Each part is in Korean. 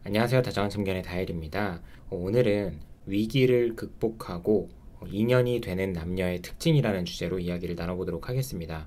안녕하세요. 다정한청년의 다일입니다. 오늘은 위기를 극복하고 인연이 되는 남녀의 특징이라는 주제로 이야기를 나눠보도록 하겠습니다.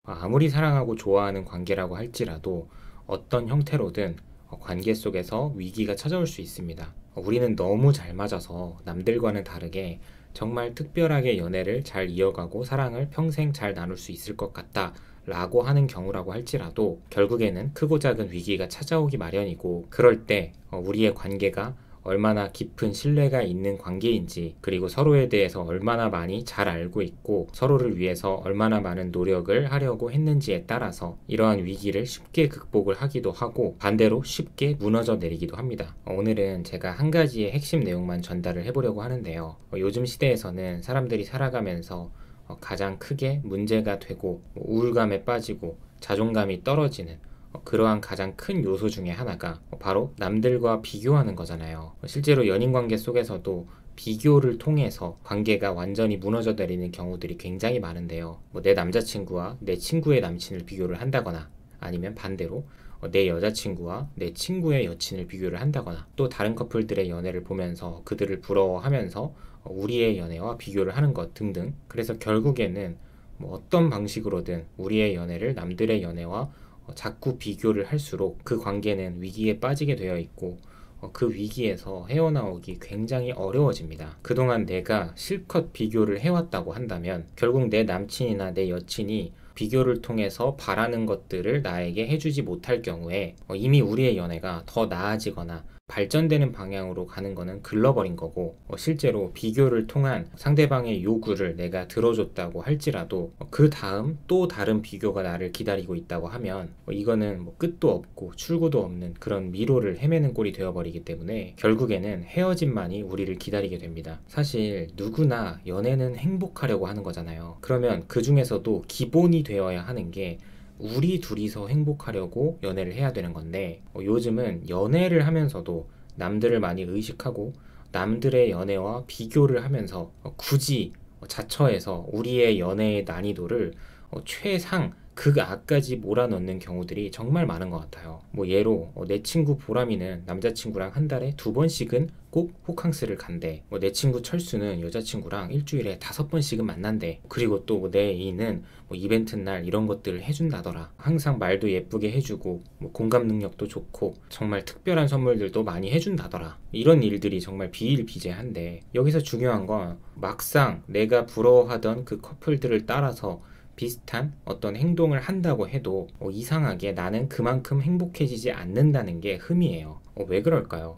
아무리 사랑하고 좋아하는 관계라고 할지라도 어떤 형태로든 관계 속에서 위기가 찾아올 수 있습니다. 우리는 너무 잘 맞아서 남들과는 다르게 정말 특별하게 연애를 잘 이어가고 사랑을 평생 잘 나눌 수 있을 것 같다 라고 하는 경우라고 할지라도 결국에는 크고 작은 위기가 찾아오기 마련이고, 그럴 때 우리의 관계가 얼마나 깊은 신뢰가 있는 관계인지, 그리고 서로에 대해서 얼마나 많이 잘 알고 있고 서로를 위해서 얼마나 많은 노력을 하려고 했는지에 따라서 이러한 위기를 쉽게 극복을 하기도 하고 반대로 쉽게 무너져 내리기도 합니다. 오늘은 제가 한 가지의 핵심 내용만 전달을 해보려고 하는데요. 요즘 시대에서는 사람들이 살아가면서 가장 크게 문제가 되고 우울감에 빠지고 자존감이 떨어지는 그러한 가장 큰 요소 중에 하나가 바로 남들과 비교하는 거잖아요. 실제로 연인관계 속에서도 비교를 통해서 관계가 완전히 무너져 내리는 경우들이 굉장히 많은데요. 내 남자친구와 내 친구의 남친을 비교를 한다거나, 아니면 반대로 내 여자친구와 내 친구의 여친을 비교를 한다거나, 또 다른 커플들의 연애를 보면서 그들을 부러워하면서 우리의 연애와 비교를 하는 것 등등. 그래서 결국에는 어떤 방식으로든 우리의 연애를 남들의 연애와 자꾸 비교를 할수록 그 관계는 위기에 빠지게 되어 있고 그 위기에서 헤어나오기 굉장히 어려워집니다. 그동안 내가 실컷 비교를 해왔다고 한다면 결국 내 남친이나 내 여친이 비교를 통해서 바라는 것들을 나에게 해주지 못할 경우에 이미 우리의 연애가 더 나아지거나 발전되는 방향으로 가는 거는 글러버린 거고, 실제로 비교를 통한 상대방의 요구를 내가 들어줬다고 할지라도 그 다음 또 다른 비교가 나를 기다리고 있다고 하면 이거는 끝도 없고 출구도 없는 그런 미로를 헤매는 꼴이 되어버리기 때문에 결국에는 헤어짐만이 우리를 기다리게 됩니다. 사실 누구나 연애는 행복하려고 하는 거잖아요. 그러면 그 중에서도 기본이 되어야 하는 게 우리 둘이서 행복하려고 연애를 해야 되는 건데, 요즘은 연애를 하면서도 남들을 많이 의식하고 남들의 연애와 비교를 하면서 굳이 자처해서 우리의 연애의 난이도를 최상 극악까지 몰아넣는 경우들이 정말 많은 것 같아요. 예로 내 친구 보람이는 남자친구랑 한 달에 2번씩은 꼭 호캉스를 간대. 내 친구 철수는 여자친구랑 일주일에 5번씩은 만난대. 그리고 또 내 애인은 이벤트 날 이런 것들을 해준다더라. 항상 말도 예쁘게 해주고 공감 능력도 좋고 정말 특별한 선물들도 많이 해준다더라. 이런 일들이 정말 비일비재한데, 여기서 중요한 건 막상 내가 부러워하던 그 커플들을 따라서 비슷한 어떤 행동을 한다고 해도 이상하게 나는 그만큼 행복해지지 않는다는 게 흠이에요. 왜 그럴까요?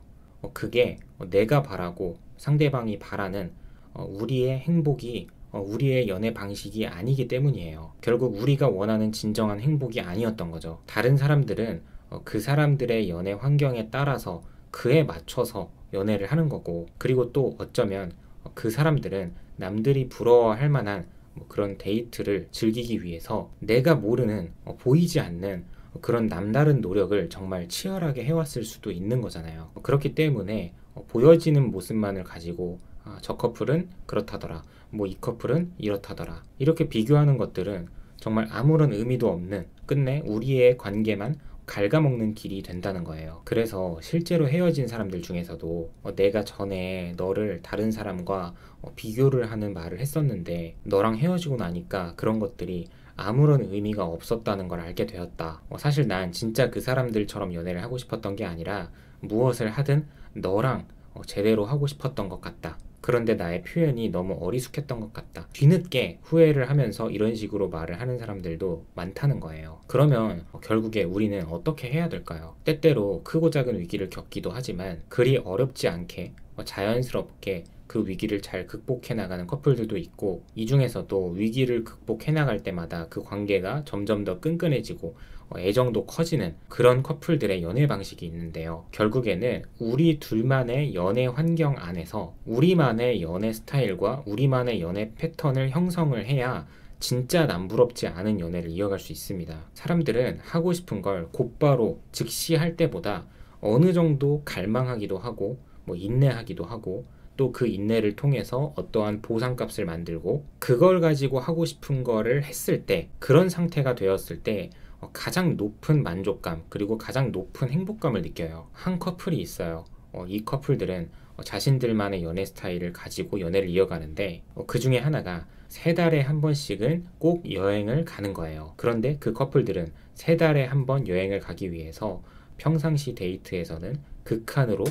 그게 내가 바라고 상대방이 바라는 우리의 행복이 우리의 연애 방식이 아니기 때문이에요. 결국 우리가 원하는 진정한 행복이 아니었던 거죠. 다른 사람들은 그 사람들의 연애 환경에 따라서 그에 맞춰서 연애를 하는 거고, 그리고 또 어쩌면 그 사람들은 남들이 부러워할 만한 그런 데이트를 즐기기 위해서 내가 모르는 보이지 않는 그런 남다른 노력을 정말 치열하게 해왔을 수도 있는 거잖아요. 그렇기 때문에 보여지는 모습만을 가지고 저 커플은 그렇다더라, 이 커플은 이렇다더라, 이렇게 비교하는 것들은 정말 아무런 의미도 없는, 끝내 우리의 관계만 갉아먹는 길이 된다는 거예요. 그래서 실제로 헤어진 사람들 중에서도 내가 전에 너를 다른 사람과 비교를 하는 말을 했었는데 너랑 헤어지고 나니까 그런 것들이 아무런 의미가 없었다는 걸 알게 되었다. 사실 난 진짜 그 사람들처럼 연애를 하고 싶었던 게 아니라 무엇을 하든 너랑 제대로 하고 싶었던 것 같다. 그런데 나의 표현이 너무 어리숙했던 것 같다. 뒤늦게 후회를 하면서 이런 식으로 말을 하는 사람들도 많다는 거예요. 그러면 결국에 우리는 어떻게 해야 될까요? 때때로 크고 작은 위기를 겪기도 하지만 그리 어렵지 않게 자연스럽게 그 위기를 잘 극복해 나가는 커플들도 있고, 이 중에서도 위기를 극복해 나갈 때마다 그 관계가 점점 더 끈끈해지고 애정도 커지는 그런 커플들의 연애 방식이 있는데요. 결국에는 우리 둘만의 연애 환경 안에서 우리만의 연애 스타일과 우리만의 연애 패턴을 형성을 해야 진짜 남부럽지 않은 연애를 이어갈 수 있습니다. 사람들은 하고 싶은 걸 곧바로 즉시 할 때보다 어느 정도 갈망하기도 하고 인내하기도 하고, 또 그 인내를 통해서 어떠한 보상값을 만들고 그걸 가지고 하고 싶은 거를 했을 때, 그런 상태가 되었을 때 가장 높은 만족감 그리고 가장 높은 행복감을 느껴요. 한 커플이 있어요. 이 커플들은 자신들만의 연애 스타일을 가지고 연애를 이어가는데 그 중에 하나가 3달에 한 번씩은 꼭 여행을 가는 거예요. 그런데 그 커플들은 3달에 한 번 여행을 가기 위해서 평상시 데이트에서는 극한으로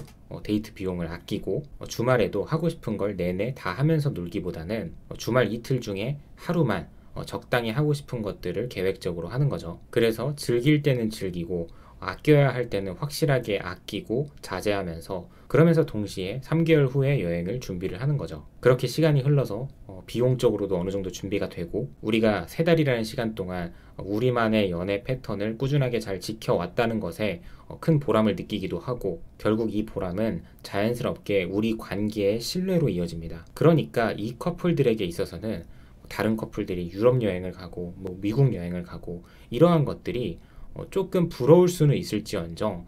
데이트 비용을 아끼고 주말에도 하고 싶은 걸 내내 다 하면서 놀기보다는 주말 이틀 중에 하루만 적당히 하고 싶은 것들을 계획적으로 하는 거죠. 그래서 즐길 때는 즐기고 아껴야 할 때는 확실하게 아끼고 자제하면서 그러면서 동시에 3개월 후에 여행을 준비를 하는 거죠. 그렇게 시간이 흘러서 비용적으로도 어느 정도 준비가 되고 우리가 3달이라는 시간 동안 우리만의 연애 패턴을 꾸준하게 잘 지켜왔다는 것에 큰 보람을 느끼기도 하고 결국 이 보람은 자연스럽게 우리 관계의 신뢰로 이어집니다. 그러니까 이 커플들에게 있어서는 다른 커플들이 유럽 여행을 가고 미국 여행을 가고 이러한 것들이 조금 부러울 수는 있을지언정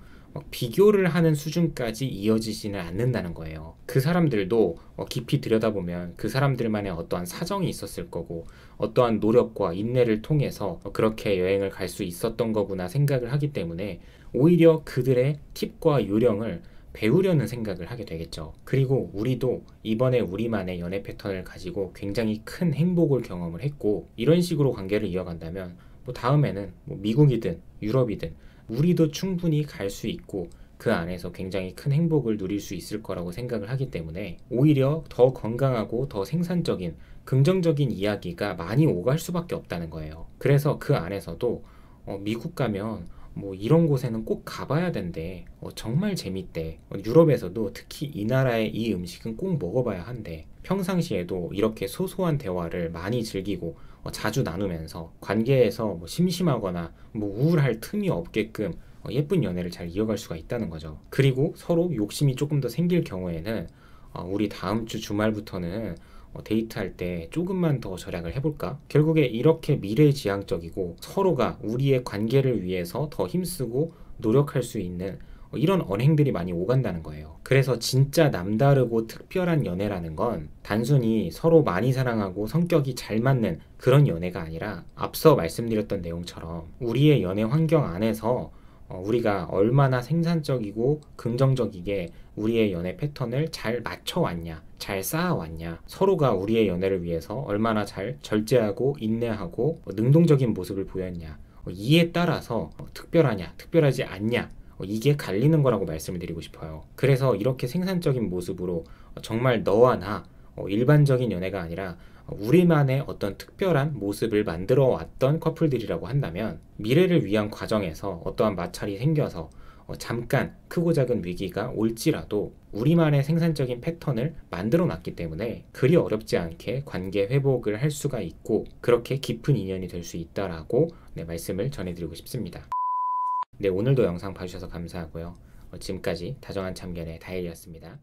비교를 하는 수준까지 이어지지는 않는다는 거예요. 그 사람들도 깊이 들여다보면 그 사람들만의 어떠한 사정이 있었을 거고 어떠한 노력과 인내를 통해서 그렇게 여행을 갈 수 있었던 거구나 생각을 하기 때문에 오히려 그들의 팁과 요령을 배우려는 생각을 하게 되겠죠. 그리고 우리도 이번에 우리만의 연애 패턴을 가지고 굉장히 큰 행복을 경험을 했고 이런 식으로 관계를 이어간다면 다음에는 미국이든 유럽이든 우리도 충분히 갈 수 있고 그 안에서 굉장히 큰 행복을 누릴 수 있을 거라고 생각을 하기 때문에 오히려 더 건강하고 더 생산적인 긍정적인 이야기가 많이 오갈 수밖에 없다는 거예요. 그래서 그 안에서도 미국 가면 이런 곳에는 꼭 가봐야 된대. 정말 재밌대. 유럽에서도 특히 이 나라의 이 음식은 꼭 먹어봐야 한대. 평상시에도 이렇게 소소한 대화를 많이 즐기고 자주 나누면서 관계에서 심심하거나 우울할 틈이 없게끔 예쁜 연애를 잘 이어갈 수가 있다는 거죠. 그리고 서로 욕심이 조금 더 생길 경우에는 우리 다음 주 주말부터는 데이트할 때 조금만 더 절약을 해볼까? 결국에 이렇게 미래지향적이고 서로가 우리의 관계를 위해서 더 힘쓰고 노력할 수 있는 이런 언행들이 많이 오간다는 거예요. 그래서 진짜 남다르고 특별한 연애라는 건 단순히 서로 많이 사랑하고 성격이 잘 맞는 그런 연애가 아니라 앞서 말씀드렸던 내용처럼 우리의 연애 환경 안에서 우리가 얼마나 생산적이고 긍정적이게 우리의 연애 패턴을 잘 맞춰왔냐, 잘 쌓아왔냐, 서로가 우리의 연애를 위해서 얼마나 잘 절제하고 인내하고 능동적인 모습을 보였냐, 이에 따라서 특별하냐, 특별하지 않냐, 이게 갈리는 거라고 말씀을 드리고 싶어요. 그래서 이렇게 생산적인 모습으로 정말 너와 나 일반적인 연애가 아니라 우리만의 어떤 특별한 모습을 만들어 왔던 커플들이라고 한다면 미래를 위한 과정에서 어떠한 마찰이 생겨서 잠깐 크고 작은 위기가 올지라도 우리만의 생산적인 패턴을 만들어 놨기 때문에 그리 어렵지 않게 관계 회복을 할 수가 있고 그렇게 깊은 인연이 될 수 있다라고 말씀을 전해드리고 싶습니다. 네, 오늘도 영상 봐주셔서 감사하고요. 지금까지 다정한 참견의 다일이었습니다.